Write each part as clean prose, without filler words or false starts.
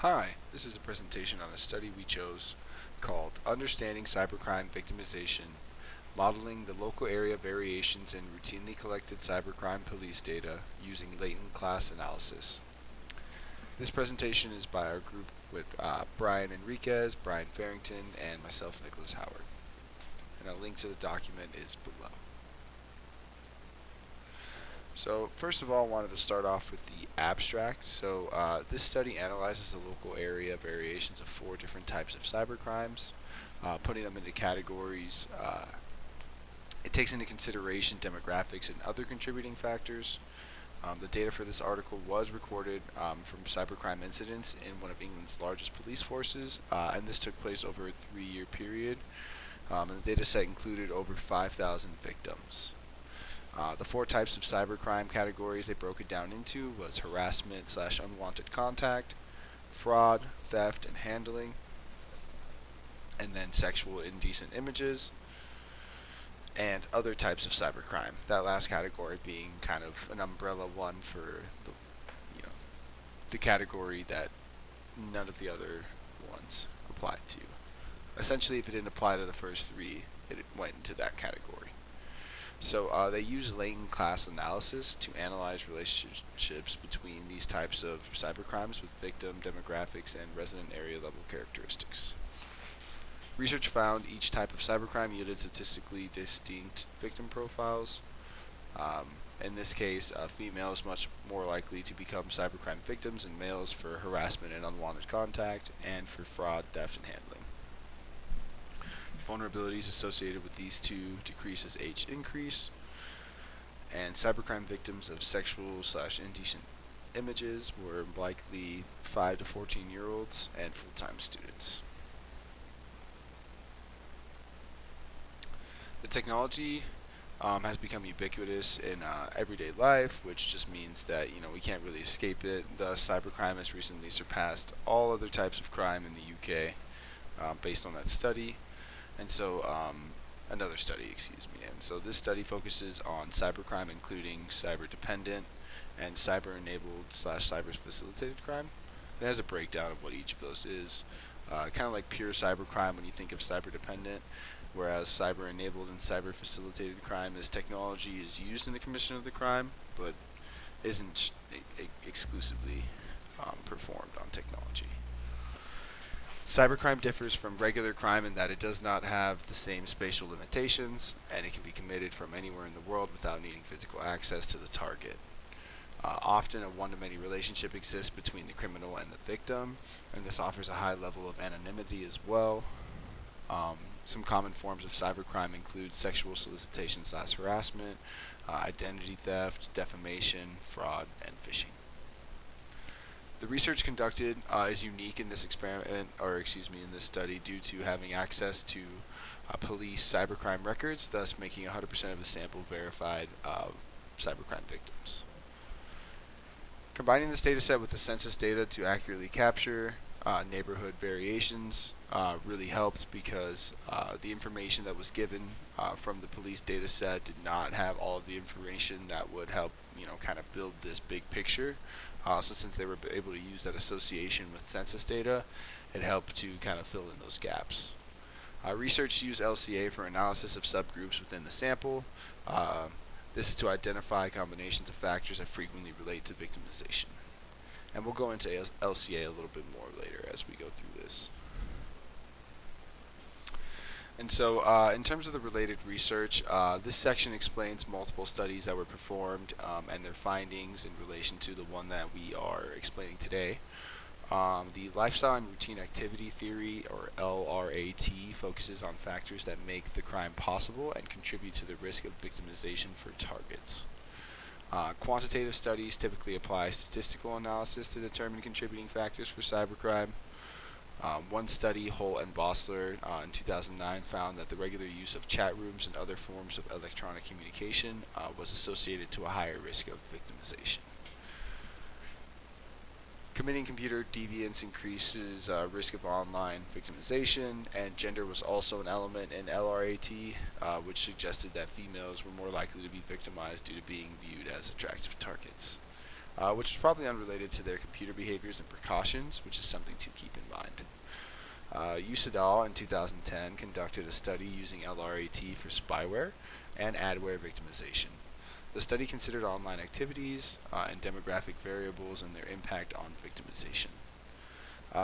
Hi, this is a presentation on a study we chose called Understanding Cybercrime Victimization, Modeling the Local Area Variations in Routinely Collected Cybercrime Police Data Using Latent Class Analysis. This presentation is by our group with Brian Enriquez, Brian Farrington, and myself, Nicholas Howard. And a link to the document is below. So first of all, I wanted to start off with the abstract. So this study analyzes the local area variations of 4 different types of cybercrimes, putting them into categories. It takes into consideration demographics and other contributing factors. The data for this article was recorded from cybercrime incidents in one of England's largest police forces, and this took place over a 3-year period. And the data set included over 5,000 victims. The 4 types of cybercrime categories they broke it down into was harassment / unwanted contact, fraud, theft, and handling, and then sexual indecent images, and other types of cybercrime. That last category being kind of an umbrella one for the category that none of the other ones applied to. Essentially, if it didn't apply to the first 3, it went into that category. So they use latent class analysis to analyze relationships between these types of cybercrimes with victim demographics and resident area level characteristics. Research found each type of cybercrime yielded statistically distinct victim profiles. In this case, females much more likely to become cybercrime victims than males for harassment and unwanted contact, and for fraud, theft, and handling. Vulnerabilities associated with these 2 decrease as age increase, and cybercrime victims of sexual / indecent images were likely 5 to 14-year-olds and full-time students. The technology has become ubiquitous in everyday life, which just means that we can't really escape it. Thus, cybercrime has recently surpassed all other types of crime in the UK, based on that study. And so, another study, and so this study focuses on cybercrime, including cyber-dependent and cyber-enabled / cyber-facilitated crime. It has a breakdown of what each of those is. Kind of like pure cybercrime when you think of cyber-dependent, whereas cyber-enabled and cyber-facilitated crime, this technology is used in the commission of the crime, but isn't exclusively performed on technology. Cybercrime differs from regular crime in that it does not have the same spatial limitations, and it can be committed from anywhere in the world without needing physical access to the target. Often a one-to-many relationship exists between the criminal and the victim, and this offers a high level of anonymity as well. Some common forms of cybercrime include sexual solicitation / harassment, identity theft, defamation, fraud, and phishing. The research conducted is unique in this in this study due to having access to police cybercrime records, thus making 100% of the sample verified cybercrime victims. Combining this data set with the census data to accurately capture neighborhood variations really helped, because the information that was given from the police data set did not have all of the information that would help kind of build this big picture. So since they were able to use that association with census data, it helped to kind of fill in those gaps. Research used LCA for analysis of subgroups within the sample. This is to identify combinations of factors that frequently relate to victimization. And we'll go into LCA a little bit more later as we go through this. And so in terms of the related research, this section explains multiple studies that were performed and their findings in relation to the one that we are explaining today. The lifestyle and routine activity theory, or LRAT, focuses on factors that make the crime possible and contribute to the risk of victimization for targets. Quantitative studies typically apply statistical analysis to determine contributing factors for cybercrime. One study, Holt and Bossler, in 2009 found that the regular use of chat rooms and other forms of electronic communication was associated to a higher risk of victimization. Committing computer deviance increases risk of online victimization, and gender was also an element in LRAT, which suggested that females were more likely to be victimized due to being viewed as attractive targets. which is probably unrelated to their computer behaviors and precautions, which is something to keep in mind. UCDAL in 2010 conducted a study using LRAT for spyware and adware victimization. The study considered online activities and demographic variables and their impact on victimization.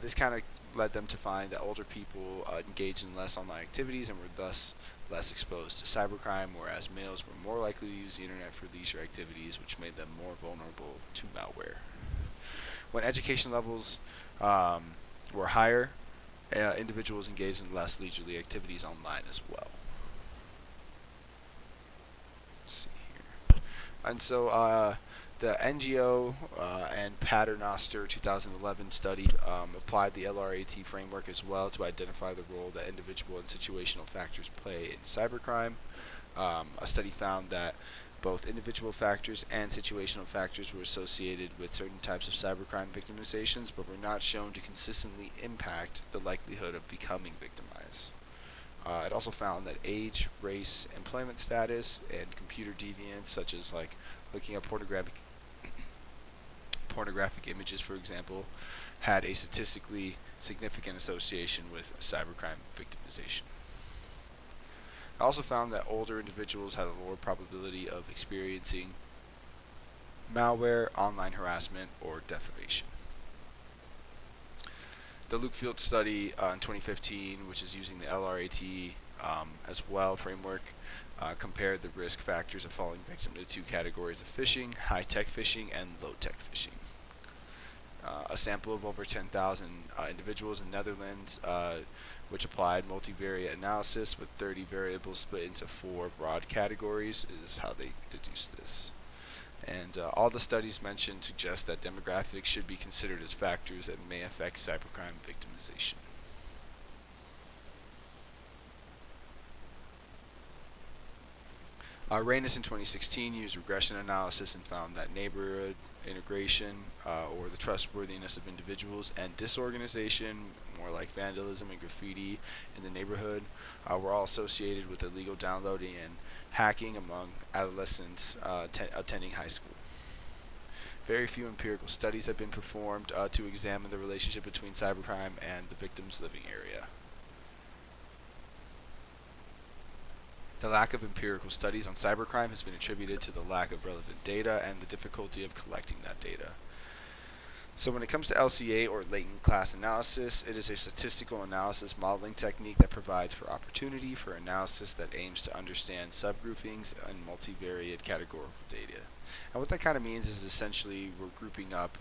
This kind of led them to find that older people engaged in less online activities and were thus less exposed to cybercrime, whereas males were more likely to use the internet for leisure activities, which made them more vulnerable to malware. When education levels were higher, individuals engaged in less leisurely activities online as well. Let's see here. And so the NGO and Paternoster 2011 study applied the LRAT framework as well to identify the role that individual and situational factors play in cybercrime. A study found that both individual factors and situational factors were associated with certain types of cybercrime victimizations, but were not shown to consistently impact the likelihood of becoming victimized. It also found that age, race, employment status, and computer deviance, such as like looking up pornographic images, for example, had a statistically significant association with cybercrime victimization. I also found that older individuals had a lower probability of experiencing malware, online harassment, or defamation. The Lukefield study in 2015, which is using the LRAT as well framework, compared the risk factors of falling victim to two categories of phishing: high-tech phishing and low-tech phishing. A sample of over 10,000 individuals in Netherlands, which applied multivariate analysis with 30 variables split into 4 broad categories, is how they deduced this. And all the studies mentioned suggest that demographics should be considered as factors that may affect cybercrime victimization. Reynes in 2016 used regression analysis and found that neighborhood integration, or the trustworthiness of individuals, and disorganization, more like vandalism and graffiti in the neighborhood, were all associated with illegal downloading and hacking among adolescents attending high school. Very few empirical studies have been performed to examine the relationship between cybercrime and the victim's living area. The lack of empirical studies on cybercrime has been attributed to the lack of relevant data and the difficulty of collecting that data. So when it comes to LCA, or latent class analysis, it is a statistical analysis modeling technique that provides for opportunity for analysis that aims to understand subgroupings and multivariate categorical data. And what that kind of means is essentially we're grouping up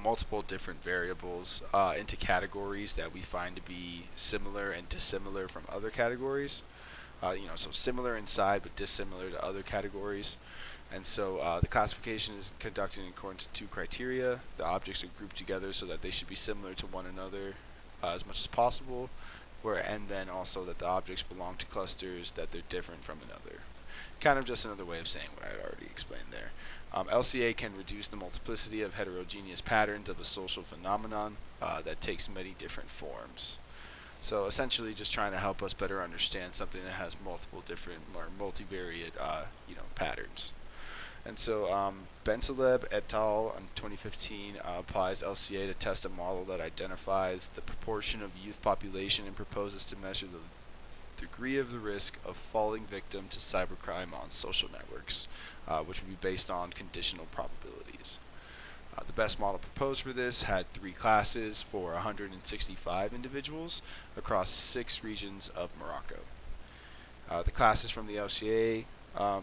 multiple different variables into categories that we find to be similar and dissimilar from other categories. So similar inside but dissimilar to other categories. And so the classification is conducted in accordance to 2 criteria. The objects are grouped together so that they should be similar to one another as much as possible, and then also that the objects belong to clusters that they're different from another. Kind of just another way of saying what I had already explained there. LCA can reduce the multiplicity of heterogeneous patterns of a social phenomenon that takes many different forms. So essentially just trying to help us better understand something that has multiple different or multivariate patterns. And so Bentaleb et al. In 2015 applies LCA to test a model that identifies the proportion of youth population and proposes to measure the degree of the risk of falling victim to cybercrime on social networks, which would be based on conditional probabilities. The best model proposed for this had 3 classes for 165 individuals across 6 regions of Morocco. The classes from the LCA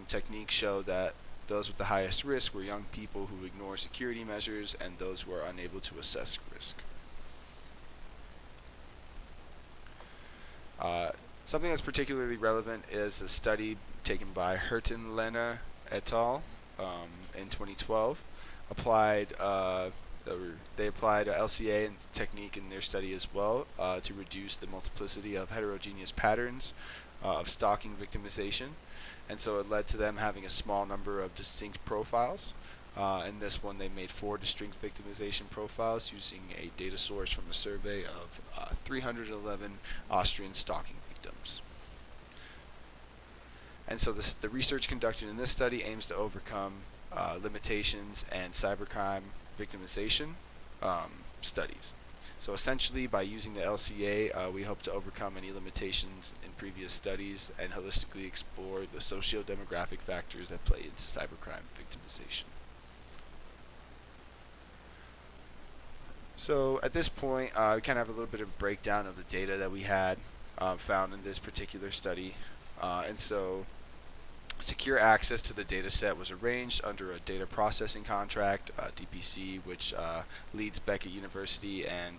technique show that those with the highest risk were young people who ignore security measures and those who are unable to assess risk. Something that's particularly relevant is a study taken by Herten-Lehner et al. In 2012. They applied LCA and technique in their study as well to reduce the multiplicity of heterogeneous patterns of stalking victimization, and so it led to them having a small number of distinct profiles. In this one, they made 4 distinct victimization profiles using a data source from a survey of 311 Austrian stalking victims. And so the research conducted in this study aims to overcome limitations, and cybercrime victimization studies. So essentially, by using the LCA, we hope to overcome any limitations in previous studies and holistically explore the socio-demographic factors that play into cybercrime victimization. So at this point, we kind of have a little bit of a breakdown of the data that we had found in this particular study. And so secure access to the data set was arranged under a data processing contract, DPC, which leads Beckett University and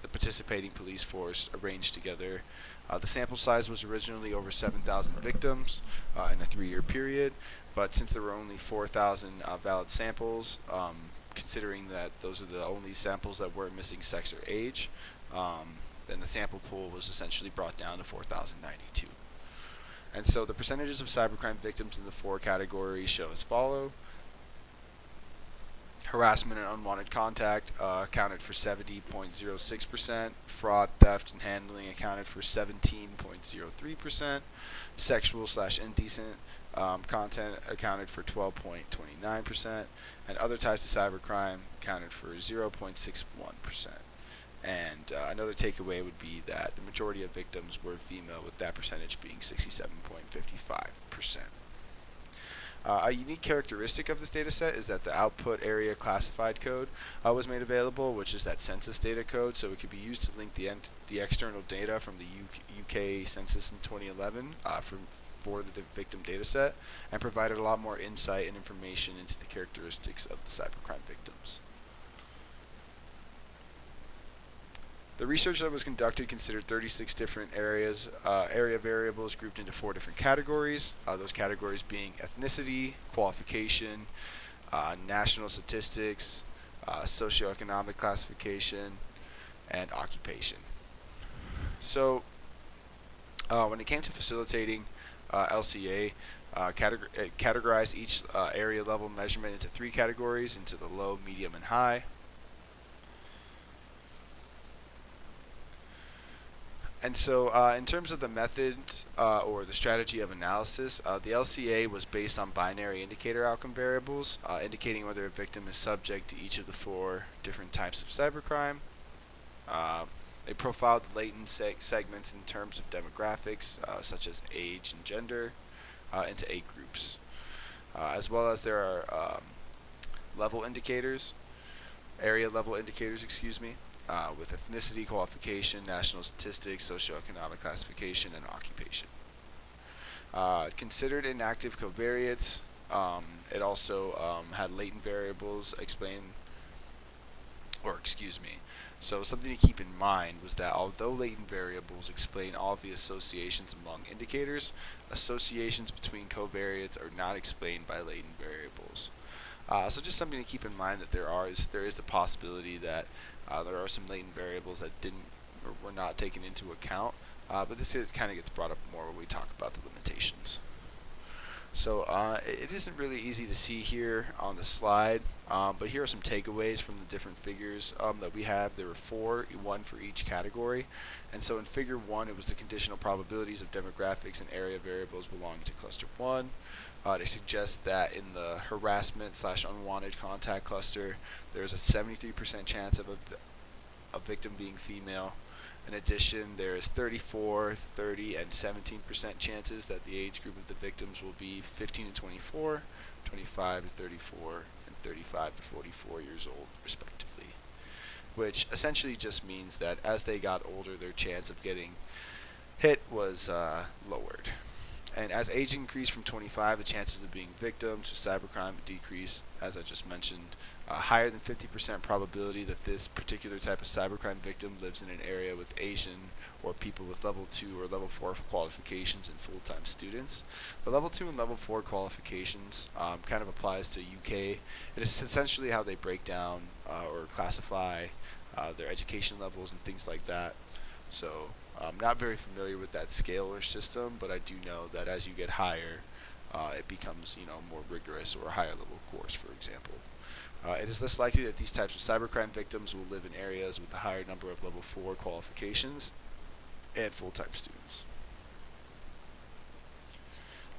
the participating police force arranged together. The sample size was originally over 7,000 victims in a 3-year period, but since there were only 4,000 valid samples, considering that those are the only samples that were missing sex or age, then the sample pool was essentially brought down to 4,092. And so the percentages of cybercrime victims in the 4 categories show as follow. Harassment and unwanted contact accounted for 70.06%. Fraud, theft, and handling accounted for 17.03%. Sexual/indecent content accounted for 12.29%. And other types of cybercrime accounted for 0.61%. And another takeaway would be that the majority of victims were female, with that percentage being 67.55%. A unique characteristic of this data set is that the output area classified code was made available, which is that census data code, so it could be used to link the external data from the UK census in 2011 for the victim data set, and provided a lot more insight and information into the characteristics of the cybercrime victims. The research that was conducted considered 36 different area variables grouped into 4 different categories, those categories being ethnicity, qualification, national statistics, socioeconomic classification, and occupation. So when it came to facilitating LCA, it categorized each area level measurement into 3 categories, into the low, medium, and high. And so in terms of the methods or the strategy of analysis, the LCA was based on binary indicator outcome variables, indicating whether a victim is subject to each of the 4 different types of cybercrime. They profiled the latent segments in terms of demographics, such as age and gender, into 8 groups, as well as there are level indicators, area level indicators, with ethnicity, qualification, national statistics, socioeconomic classification, and occupation. Considered inactive covariates, it also had latent variables So something to keep in mind was that although latent variables explain all of the associations among indicators, associations between covariates are not explained by latent variables. So just something to keep in mind, that there is the possibility that there are some latent variables that were not taken into account, but this kind of gets brought up more when we talk about the limitations. So it isn't really easy to see here on the slide, but here are some takeaways from the different figures that we have. There were 4, 1 for each category, and so in figure 1 it was the conditional probabilities of demographics and area variables belonging to cluster 1. They suggest that in the harassment/unwanted contact cluster, there's a 73% chance of a victim being female. In addition, there is 34, 30, and 17% chances that the age group of the victims will be 15 to 24, 25 to 34, and 35 to 44 years old, respectively, which essentially just means that as they got older, their chance of getting hit was lowered. And as age increased from 25, the chances of being victims to cybercrime decreased, as I just mentioned. Higher than 50% probability that this particular type of cybercrime victim lives in an area with Asian or people with level 2 or level 4 qualifications and full-time students. The level 2 and level 4 qualifications kind of applies to UK. It is essentially how they break down or classify their education levels and things like that. So I'm not very familiar with that scale or system, but I do know that as you get higher, it becomes more rigorous, or a higher level course, for example. It is less likely that these types of cybercrime victims will live in areas with a higher number of level 4 qualifications and full-time students.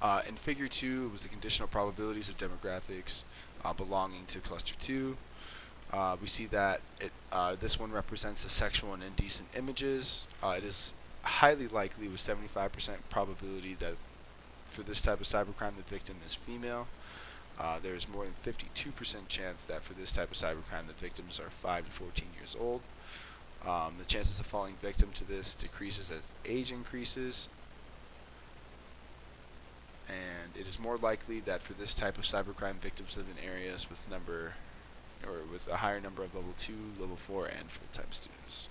In Figure 2, it was the conditional probabilities of demographics belonging to Cluster 2. We see that this one represents the sexual and indecent images. It is highly likely with 75% probability that for this type of cybercrime the victim is female. There is more than 52% chance that for this type of cybercrime the victims are 5 to 14 years old. The chances of falling victim to this decreases as age increases. And it is more likely that for this type of cybercrime victims live in areas with a higher number of level 2, level 4, and full-time students.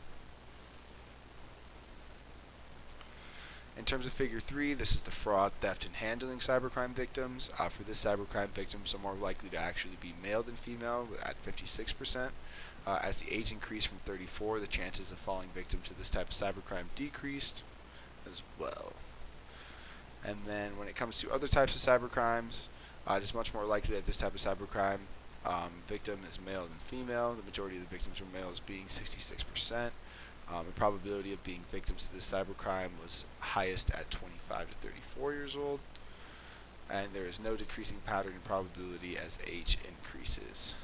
In terms of Figure 3, this is the fraud, theft, and handling cybercrime victims. For this cybercrime, victims are more likely to actually be male than female at 56%. As the age increased from 34, the chances of falling victim to this type of cybercrime decreased as well. And then when it comes to other types of cybercrimes, it is much more likely that this type of cybercrime victim is male than female. The majority of the victims were males, being 66%. The probability of being victims to this cybercrime was highest at 25 to 34 years old. And there is no decreasing pattern in probability as age increases.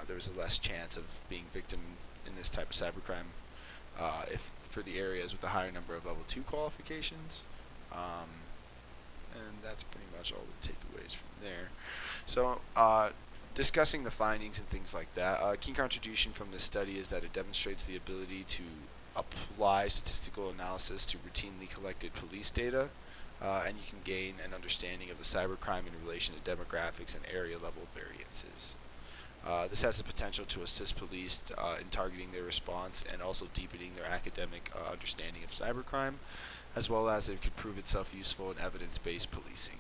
There is a less chance of being victim in this type of cybercrime if for the areas with a higher number of level 2 qualifications. And that's pretty much all the takeaways from there. So, discussing the findings and things like that, a key contribution from this study is that it demonstrates the ability to apply statistical analysis to routinely collected police data, and you can gain an understanding of the cybercrime in relation to demographics and area level variances. This has the potential to assist police in targeting their response and also deepening their academic understanding of cybercrime, as well as it could prove itself useful in evidence-based policing.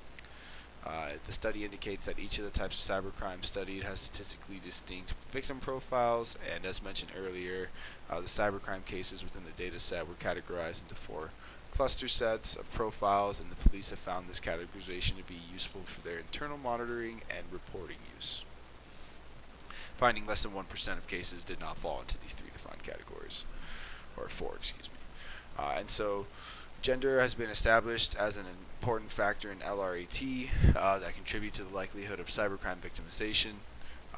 The study indicates that each of the types of cybercrime studied has statistically distinct victim profiles, and as mentioned earlier, the cybercrime cases within the data set were categorized into 4 cluster sets of profiles, and the police have found this categorization to be useful for their internal monitoring and reporting use. Finding less than 1% of cases did not fall into these 3 defined categories, or 4, excuse me. And so gender has been established as an important factor in LRAT that contribute to the likelihood of cybercrime victimization.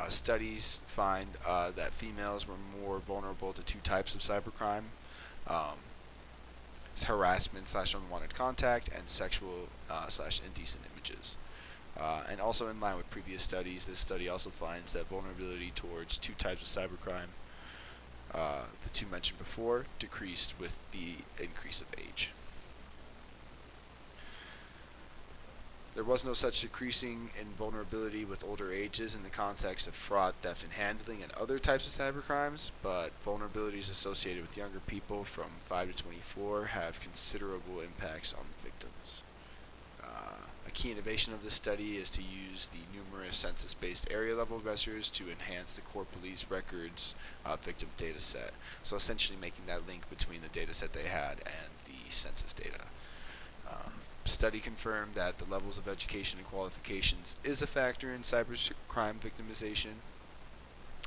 Studies find that females were more vulnerable to 2 types of cybercrime: harassment/unwanted contact and sexual/indecent images. And also in line with previous studies, this study also finds that vulnerability towards 2 types of cybercrime, the 2 mentioned before, decreased with the increase of age. There was no such decreasing in vulnerability with older ages in the context of fraud, theft, and handling and other types of cybercrimes, but vulnerabilities associated with younger people from 5 to 24 have considerable impacts on the victims. A key innovation of this study is to use the numerous census-based area level measures to enhance the core police records victim data set. So essentially making that link between the data set they had and the census data. Study confirmed that the levels of education and qualifications is a factor in cybercrime victimization.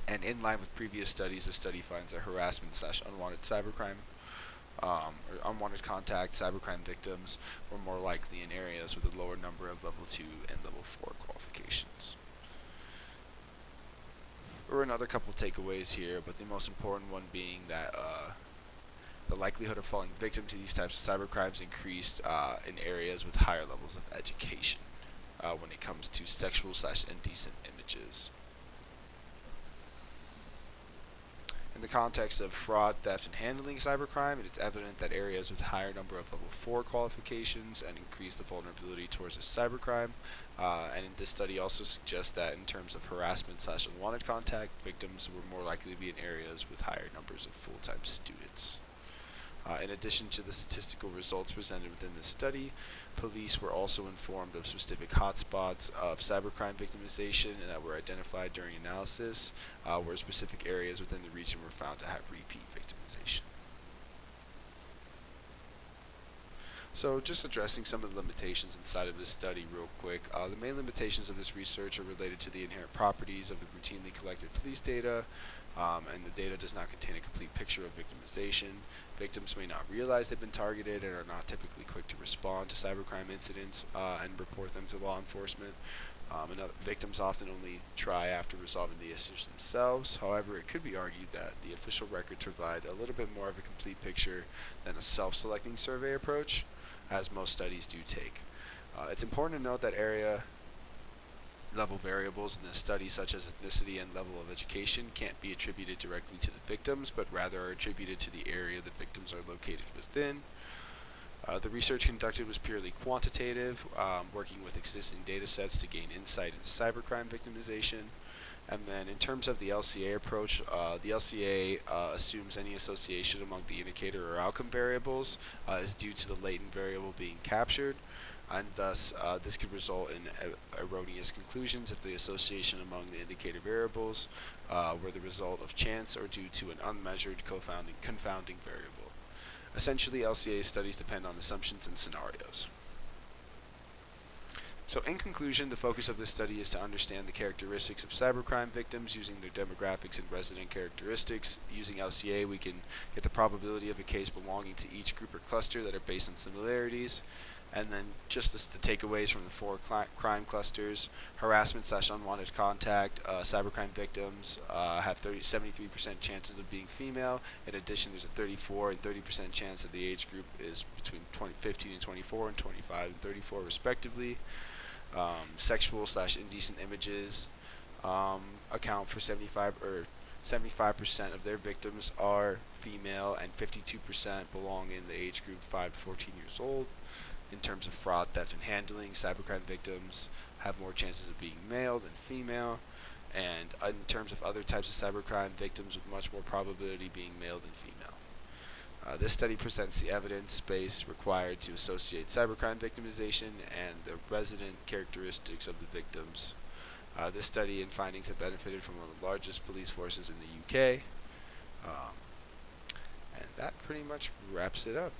And in line with previous studies, the study finds that harassment/unwanted cybercrime or unwanted contact cybercrime victims were more likely in areas with a lower number of level 2 and level 4 qualifications. There were another couple takeaways here, but the most important one being that the likelihood of falling victim to these types of cybercrimes increased in areas with higher levels of education when it comes to sexual/indecent images. In the context of fraud, theft, and handling cybercrime, it is evident that areas with higher number of level 4 qualifications and increase the vulnerability towards this cybercrime. And this study also suggests that in terms of harassment/unwanted contact, victims were more likely to be in areas with higher numbers of full-time students. In addition to the statistical results presented within this study, police were also informed of specific hotspots of cybercrime victimization that were identified during analysis, where specific areas within the region were found to have repeat victimization. So just addressing some of the limitations inside of this study real quick. The main limitations of this research are related to the inherent properties of the routinely collected police data, and the data does not contain a complete picture of victimization. Victims may not realize they've been targeted and are not typically quick to respond to cybercrime incidents and report them to law enforcement. Victims often only try after resolving the issues themselves. However, it could be argued that the official records provide a little bit more of a complete picture than a self-selecting survey approach, as most studies do take. It's important to note that area level variables in this study, such as ethnicity and level of education, can't be attributed directly to the victims, but rather are attributed to the area the victims are located within. The research conducted was purely quantitative, working with existing data sets to gain insight into cybercrime victimization. And then in terms of the LCA approach, the LCA assumes any association among the indicator or outcome variables is due to the latent variable being captured, and thus this could result in erroneous conclusions if the association among the indicator variables were the result of chance or due to an unmeasured confounding variable. Essentially, LCA studies depend on assumptions and scenarios. So in conclusion, the focus of this study is to understand the characteristics of cybercrime victims using their demographics and resident characteristics. Using LCA, we can get the probability of a case belonging to each group or cluster that are based on similarities. And then just the takeaways from the 4 crime clusters: harassment / unwanted contact. Cybercrime victims have 73% chances of being female. In addition, there's a 34 and 30% chance that the age group is between 15 and 24 and 25 and 34 respectively. Sexual / indecent images account for 75% of their victims are female, and 52% belong in the age group 5 to 14 years old. In terms of fraud, theft, and handling, cybercrime victims have more chances of being male than female. And in terms of other types of cybercrime, victims with much more probability being male than female. This study presents the evidence base required to associate cybercrime victimization and the resident characteristics of the victims. This study and findings have benefited from one of the largest police forces in the UK. And that pretty much wraps it up.